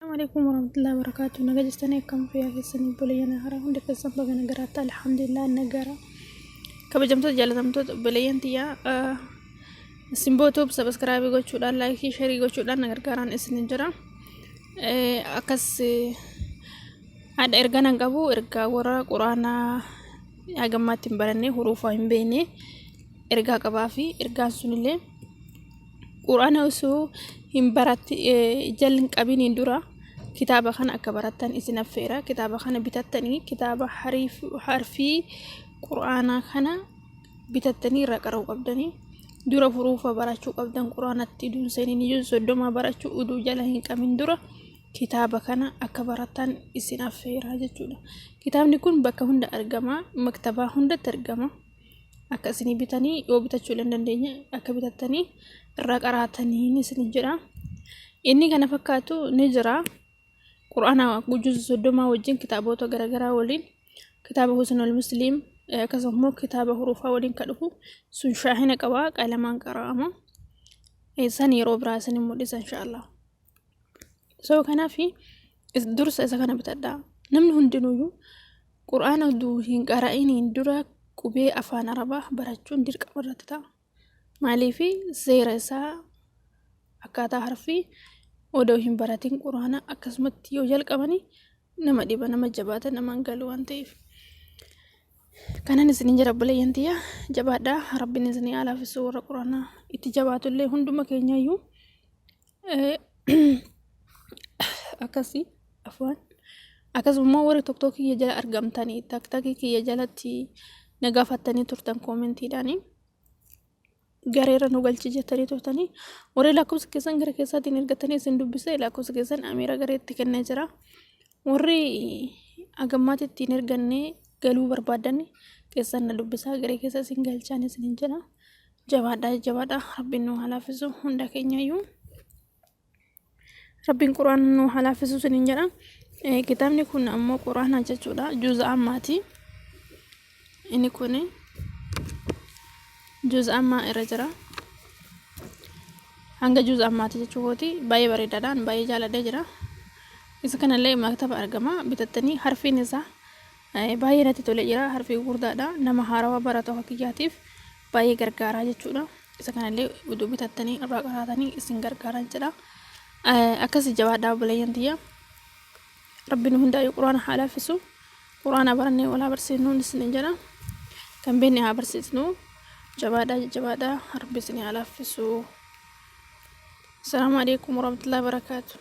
Assalamualaikum warahmatullahi wabarakatuh. Naga jistani kam fiya kisani bulayana hara hunde kasan baga nagarata alhamdulillah nagara. Kabajamtoota jaalatamtoota bulayyantiya simbootuuf subscribe gochuudhaan like share gochuudhaan nagargaaraan isin jira. Akkas ada erga nan qabu erga warra quraana agammaatti hin baranne hurufa hin beekne erga qabaa fi ergaan sunillee quraana osoo hin baratti jalin qabiniin dura kitaaba kana akka barattan isin affeera. Kitaaba kana bitattanii kitaaba harfii quraana kana bitattanii irra qara'uu qabdanii dura hurufa barachuu qabdan quraanatti duunsanii iyyuu soddoma barachuu uduu jala hin qabin dura kitaaba kana akka barattan isin affeera jechuudha. Kitaabni kun bakka hunda argama, maktabaa hundatti argama. Akka isin bitanii yoo bitachuu dandeenye akka bitattanii irra qaraatanii isin jira. Inni kana fakkaatu ni jira. Quraana juz soddoma wajjin kitaabota garagaraa waliin kitaaba Husnul Muslim akkasumas kitaaba hurufa waliin ka dhufu sun shaahina qaba qalamaan qara'ama. San yeroo biraa isin mul'isa inshallah. So kanaafi dursa isa kana bitadhaa. Namni hundinuyyuu quraana hin qara'iniin dura qubee afaan arabaa barachuun dirqama irratti ta'a. Maaliif seera isaa akkaataa harfii odoo hin baratin quraana akkasumatti yoo jalqabani nama dhiba nama jabaata nama galu waan ta'eef. Kanan isin jira bulayyantiya jabaadhaa rabbiin isin alaafisu warra quraana itti jabaatullee hunduma keenyayyuu akkasi afwan akkasummoo warri tokko kiyya jala argamtanii taktakii kiyya jalatti nagaafattanii turtan koomentiidhaanii gareera nu galchi jettanii turtanii warri lakkoofsa keessan gara keessaatiin ergatanii isin dubbise lakkoofsa keessan amiira gareetti kennee jira. Warri agammaatti ittiin ergannee galuu barbaadan keessan na dubbisaa garee keessa isin galchaan isin jira. Jabaadhaa rabbiin nu halaafisu hunda keenyayyuu rabbiin quraan nu halaafisu isin jira. Kitaabni kun ammoo quraana jechuudha juz ammaati. Inni kun juz amma irra jira. Hanga juz ammaati jechuuti baay'ee bareedaadhaan baay'ee jaaladhee jira. Isa kanallee maktaba argama bitattanii harfiin isaa baay'ee natti tolee jira. Harfii gurguddaadha nama haarawaa baratu hakkiyaatiif baay'ee gargaaraa jechuudha. Isa kanallee uduu bitattanii irraa qaraatanii isin gargaaran jedha. Akkasii jabaadhaa bulayyantiya rabbiin hundaa'uu quraana halaafisu quraana barannee walaa barsiisnuun isin jira. Kan beekne haa barsiisnu jabaadhaa rabbi isin halaafisu. Assalamu alaikum warahmatullahi wabarakatuh.